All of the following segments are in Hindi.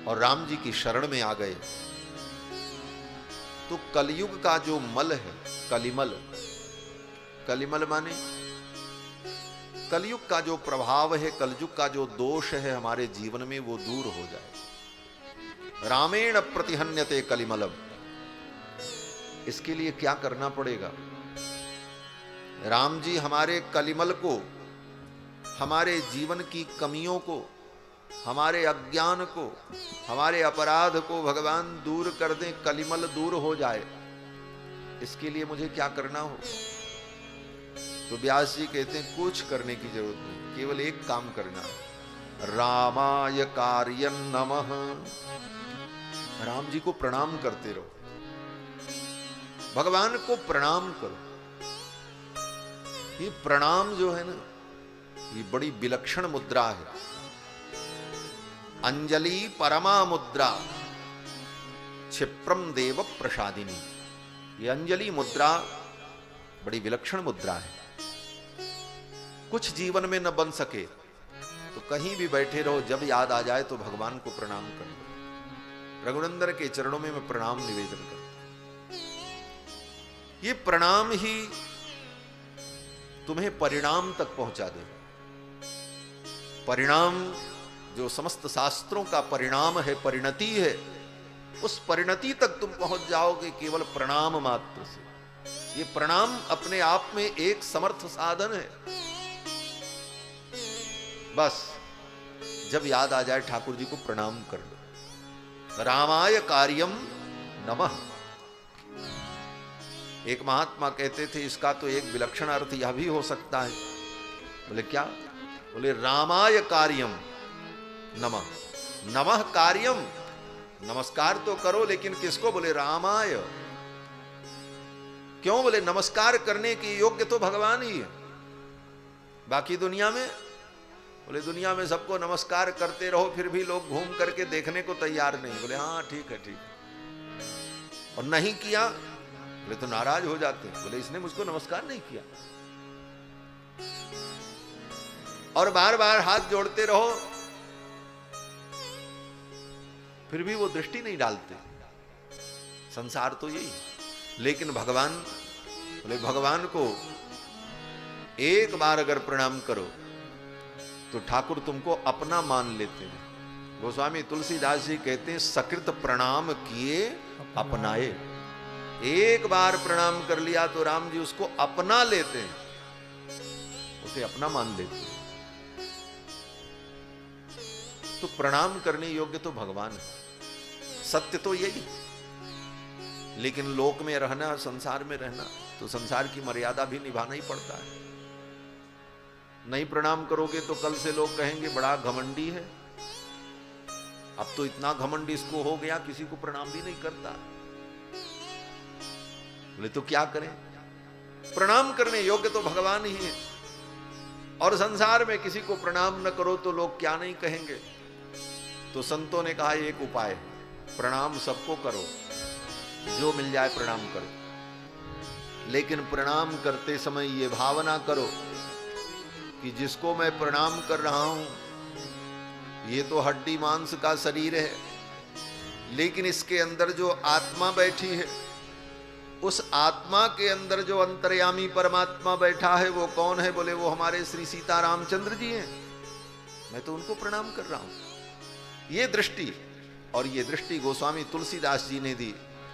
और राम जी की शरण में आ गए, तो कलयुग का जो मल है, कलिमल, कलिमल माने कलयुग का जो प्रभाव है, कलयुग का जो दोष है हमारे जीवन में, वो दूर हो जाए। रामेण प्रतिहन्यते कलिमलम। इसके लिए क्या करना पड़ेगा? राम जी हमारे कलिमल को, हमारे जीवन की कमियों को, हमारे अज्ञान को, हमारे अपराध को भगवान दूर कर दें, कलिमल दूर हो जाए। इसके लिए मुझे क्या करना हो? तो व्यास जी कहते हैं कुछ करने की जरूरत नहीं, केवल एक काम करना है, रामाय कार्यं नमः। राम जी को प्रणाम करते रहो, भगवान को प्रणाम करो। ये प्रणाम जो है ना, ये बड़ी विलक्षण मुद्रा है। अंजलि परमा मुद्रा क्षिप्रम देव प्रसादिनी। ये अंजलि मुद्रा बड़ी विलक्षण मुद्रा है। कुछ जीवन में न बन सके तो कहीं भी बैठे रहो, जब याद आ जाए तो भगवान को प्रणाम करो। रघुनंदन के चरणों में मैं प्रणाम निवेदन करता हूं। ये प्रणाम ही तुम्हें परिणाम तक पहुंचा दे। परिणाम जो समस्त शास्त्रों का परिणाम है, परिणति है, उस परिणति तक तुम पहुंच जाओगे केवल प्रणाम मात्र से। ये प्रणाम अपने आप में एक समर्थ साधन है। बस जब याद आ जाए ठाकुर जी को प्रणाम कर लो। रामाय कार्यम नमः। एक महात्मा कहते थे, इसका तो एक विलक्षण अर्थ यह भी हो सकता है। बोले क्या? बोले रामाय कार्यम नमः। नमः कार्यम, नमस्कार तो करो, लेकिन किसको? बोले रामाय। क्यों? बोले नमस्कार करने के योग्य तो भगवान ही है। बाकी दुनिया में, बोले दुनिया में सबको नमस्कार करते रहो, फिर भी लोग घूम करके देखने को तैयार नहीं। बोले हाँ ठीक है, ठीक है। और नहीं किया बोले तो नाराज हो जाते हैं। बोले इसने मुझको नमस्कार नहीं किया। और बार बार हाथ जोड़ते रहो, फिर भी वो दृष्टि नहीं डालते। संसार तो यही। लेकिन भगवान, बोले भगवान को एक बार अगर प्रणाम करो तो ठाकुर तुमको अपना मान लेते हैं। गोस्वामी तुलसीदास जी कहते हैं, सकृत प्रणाम किए अपनाए। एक बार प्रणाम कर लिया तो राम जी उसको अपना लेते हैं, उसे अपना मान लेते हैं। तो प्रणाम करने योग्य तो भगवान है। सत्य तो यही। लेकिन लोक में रहना, संसार में रहना, तो संसार की मर्यादा भी निभाना ही पड़ता है। नहीं प्रणाम करोगे तो कल से लोग कहेंगे बड़ा घमंडी है। अब तो इतना घमंड इसको हो गया, किसी को प्रणाम भी नहीं करता। बोले तो क्या करें? प्रणाम करने योग्य तो भगवान ही है। और संसार में किसी को प्रणाम न करो तो लोग क्या नहीं कहेंगे। तो संतों ने कहा एक उपाय है, प्रणाम सबको करो, जो मिल जाए प्रणाम करो। लेकिन प्रणाम करते समय ये भावना करो कि जिसको मैं प्रणाम कर रहा हूं, ये तो हड्डी मांस का शरीर है, लेकिन इसके अंदर जो आत्मा बैठी है, उस आत्मा के अंदर जो अंतर्यामी परमात्मा बैठा है, वो कौन है? बोले वो हमारे श्री सीता रामचंद्र जी हैं। मैं तो उनको प्रणाम कर रहा हूं। ये दृष्टि, और ये दृष्टि गोस्वामी तुलसीदास जी ने दी।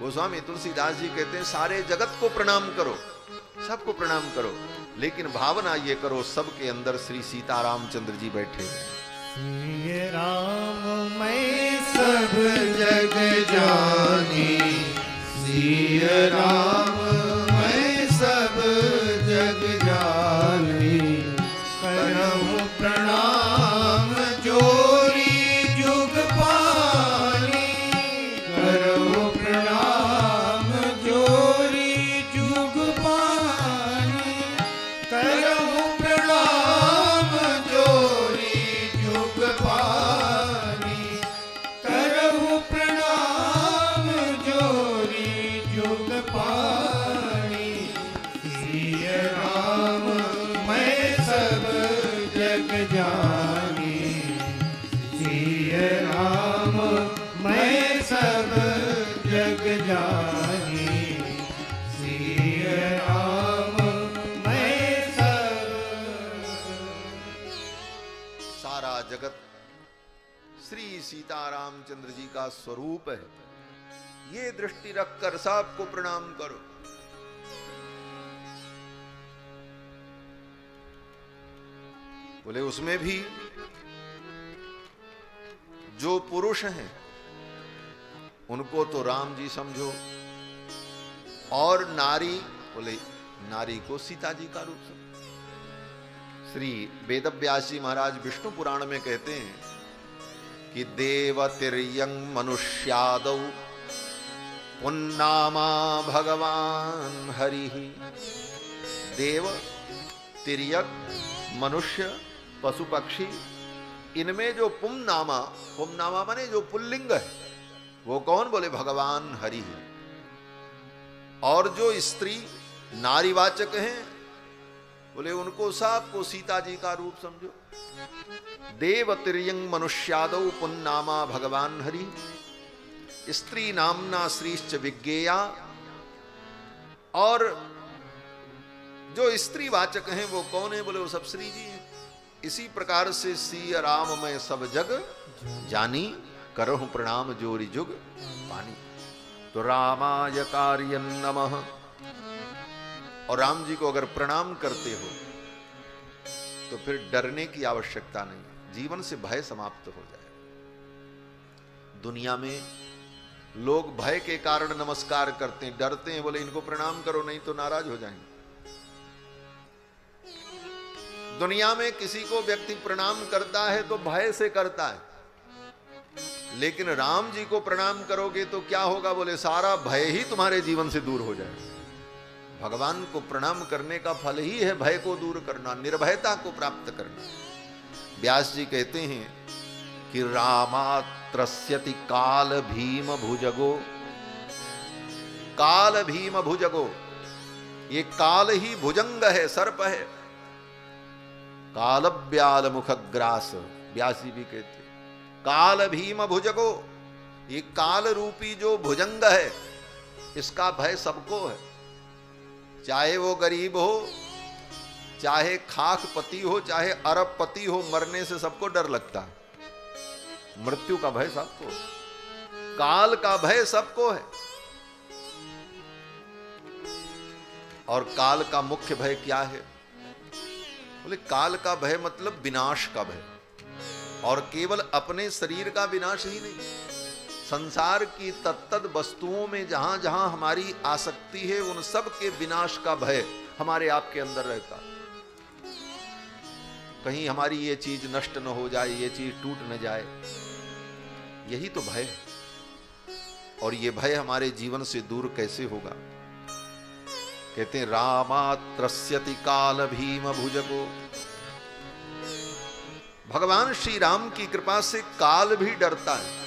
गोस्वामी तुलसीदास जी कहते हैं, सारे जगत को प्रणाम करो, सबको प्रणाम करो, लेकिन भावना ये करो सबके अंदर श्री सीता रामचंद्र जी बैठे हैं। श्री राम मैं सब जग जानी, श्री राम मैं सब जग जानी, करहूं प्रणाम जोरी जुग पानी, करहूं प्रणाम जोरी जुग पानी, करहूं प्रणाम जोरी जुग पानी, करहूं प्रणाम जोरी जुग पानी। श्री सीता रामचंद्र जी का स्वरूप है, ये दृष्टि रखकर सबको प्रणाम करो। बोले उसमें भी जो पुरुष हैं उनको तो राम जी समझो, और नारी, बोले नारी को सीता जी का रूप समझो। श्री वेदव्यास जी महाराज विष्णु पुराण में कहते हैं कि देवतिर्यंग मनुष्यादौ पुन्नामा भगवान हरि। देव, तिर्यक, मनुष्य, पशु पक्षी, इनमें जो पुमनामा, पुमनामा माने जो पुल्लिंग है वो कौन? बोले भगवान हरि है। और जो स्त्री नारीवाचक हैं, बोले उनको सबको सीता जी का रूप समझो। देव तिर्यंग मनुष्यादौ पुन्नामा भगवान हरि। स्त्री नामना श्रीश्च विज्ञेया। और जो स्त्री वाचक हैं वो कौन है? बोले वो सब श्री जी हैं। इसी प्रकार से सिय राम मैं सब जग जानी, करहु प्रणाम जोरी जुग पानी। तो रामाय कार्यं नमः। और राम जी को अगर प्रणाम करते हो तो फिर डरने की आवश्यकता नहीं, जीवन से भय समाप्त हो जाए। दुनिया में लोग भय के कारण नमस्कार करते हैं, डरते हैं, बोले इनको प्रणाम करो नहीं तो नाराज हो जाएंगे। दुनिया में किसी को व्यक्ति प्रणाम करता है तो भय से करता है, लेकिन राम जी को प्रणाम करोगे तो क्या होगा? बोले सारा भय ही तुम्हारे जीवन से दूर हो जाएगा। भगवान को प्रणाम करने का फल ही है भय को दूर करना, निर्भयता को प्राप्त करना। व्यास जी कहते हैं कि रामात्रस्यति काल भीम भुजगो। काल भीम भुजगो, ये काल ही भुजंग है, सर्प है। काल ब्याल मुखग्रास, व्यास जी भी कहते काल भीम भुजगो। ये काल रूपी जो भुजंग है इसका भय सबको है, चाहे वो गरीब हो, चाहे खाक पति हो, चाहे अरब पति हो, मरने से सबको डर लगता है। मृत्यु का भय सबको, काल का भय सबको है। और काल का मुख्य भय क्या है? बोले काल का भय मतलब विनाश का भय, और केवल अपने शरीर का विनाश ही नहीं, संसार की तत्तद वस्तुओं में जहां जहां हमारी आसक्ति है उन सब के विनाश का भय हमारे आपके अंदर रहता। कहीं हमारी ये चीज नष्ट न हो जाए, ये चीज टूट न जाए, यही तो भय है। और ये भय हमारे जीवन से दूर कैसे होगा? कहते हैं रामात्रस्यति काल भीम भुजगो। भगवान श्री राम की कृपा से काल भी डरता है,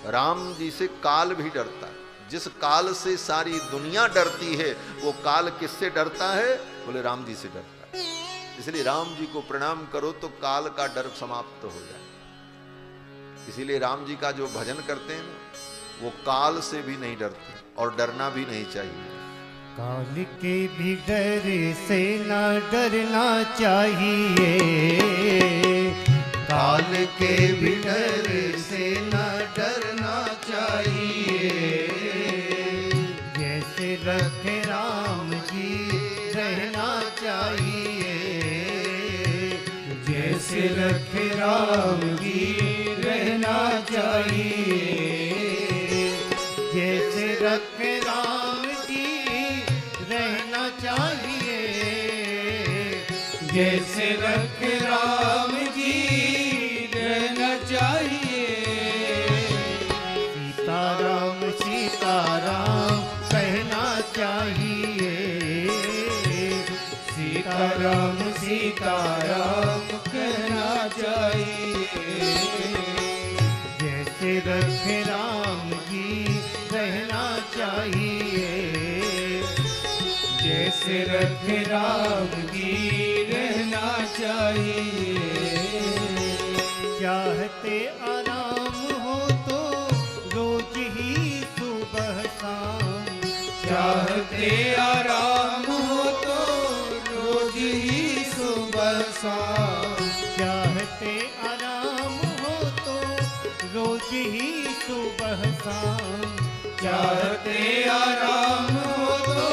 राम जी से काल भी डरता है। जिस काल से सारी दुनिया डरती है वो काल किससे डरता है? बोले राम जी से डरता है। इसलिए राम जी को प्रणाम करो तो काल का डर समाप्त हो जाए। इसीलिए राम जी का जो भजन करते हैं ना, वो काल से भी नहीं डरते और डरना भी नहीं चाहिए। काल के भी डर से ना डरना चाहिए, काल के भी डर से ना डरना चाहिए। जैसे रखे राम जी रहना चाहिए, जैसे रखे राम जी रहना चाहिए। जैसे रखे राम रहना चाहिए, जैसे रखे राम जी रहना चाहिए। सीताराम सीताराम कहना चाहिए, सीताराम सीताराम कहना चाहिए। जैसे रखे राम जी रहना चाहिए, जैसे रखे राम जी रहना चाहिए। चाहते आराम हो तो रोज ही सुबह शाम, चाहते आराम हो तो रोज ही सुबह शाम। चाहते आराम हो तो रोज ही सुबह शाम। चाहते आराम हो तो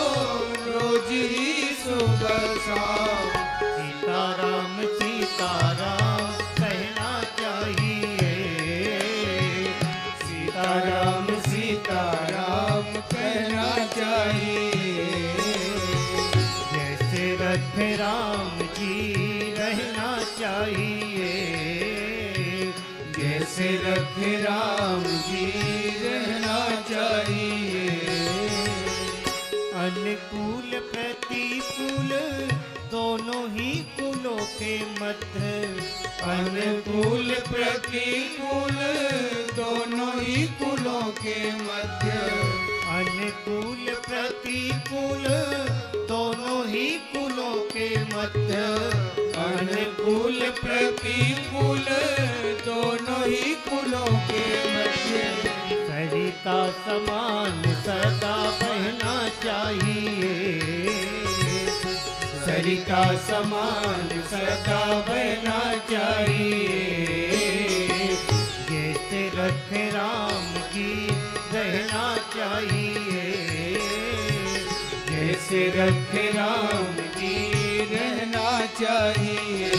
रोज ही सुबह शाम। सीताराम सीताराम कहना चाहिए। सीताराम सीताराम कहना चाहिए। जैसे रथ राम जी रहना चाहिए। जैसे रथ राम जी रहना चाहिए। अनुकूल प्रतिकूल दोनों ही कुलों के मध्य। अनुकूल प्रतिकूल दोनों ही कुलों के मध्य। अनुकूल प्रतिकूल दोनों ही कुलों के मध्य। अनुकूल प्रतिकूल दोनों ही कुलों के मध्य। सरिता समान सदा बहना चाहिए। सरिता समान सदा बहना चाहिए। जैसे रथ राम जी रहना चाहिए। जैसे रथ राम जी रहना चाहिए।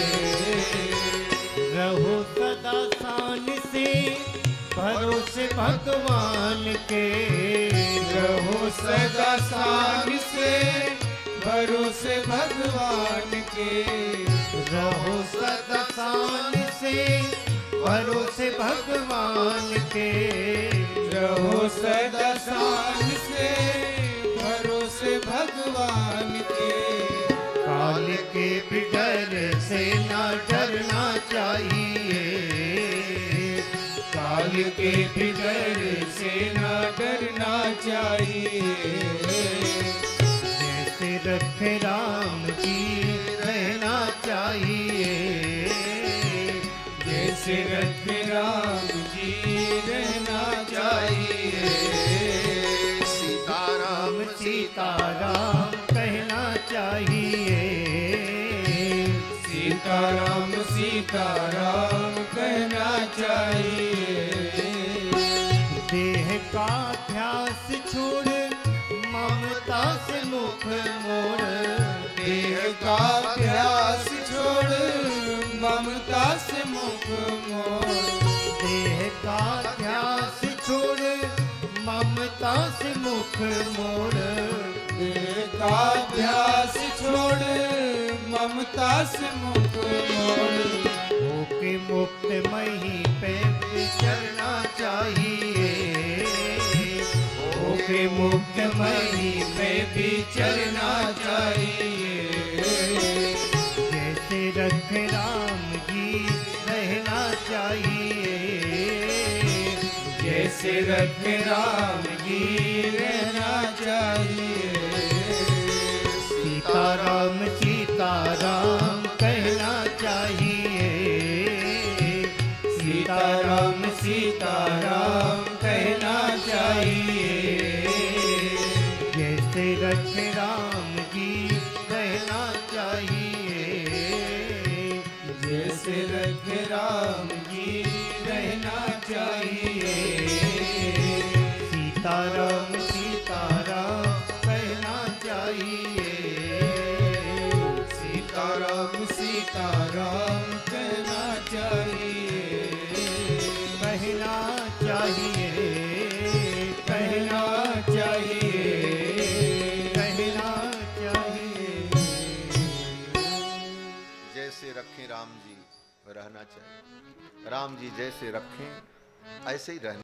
रहो सदा शान से भरोसे भगवान के। रहो सदा शान से भरोसे भगवान के। रहो सदा शान से भरोसे भगवान के। रहो सदा शान से भरोसे भगवान के। काल के बिडर से ना डरना चाहिए। काल के बिडर से ना डरना चाहिए। जैसे रथ राम जी रहना चाहिए। जैसे रथ राम जी रहना चाहिए। सीताराम सीताराम कहना चाहिए। सीताराम सीताराम कहना चाहिए। देह का ध्यास छोड़ ममता से मुख मोड़। देह का अभ्यास छोड़ ममता से मुख मोड़। देह का ध्यास छोड़ ममता से मुख मोड़। देह का अभ्यास छोड़ ममता से मुख मोड़। होके मुक्त मही पे विचरना चाहिए। होके मुक्त मही पे विचरना चाहिए। जैसे रथ राम जी रहना चाहिए। जैसे रथ राम जी रहना चाहिए। सीताराम सीताराम कहना चाहिए। सीताराम सीताराम कहना चाहिए। जैसे रथ राम जी रहना चाहिए। जैसे रथ राम जी रहना चाहिए। सीताराम सीताराम कहना चाहिए। सीताराम सीताराम कहना चाहिए। कहना चाहिए। कहना चाहिए। कहना चाहिए। जैसे रखें राम जी रहना चाहिए। राम जी जैसे रखें ऐसे ही रहना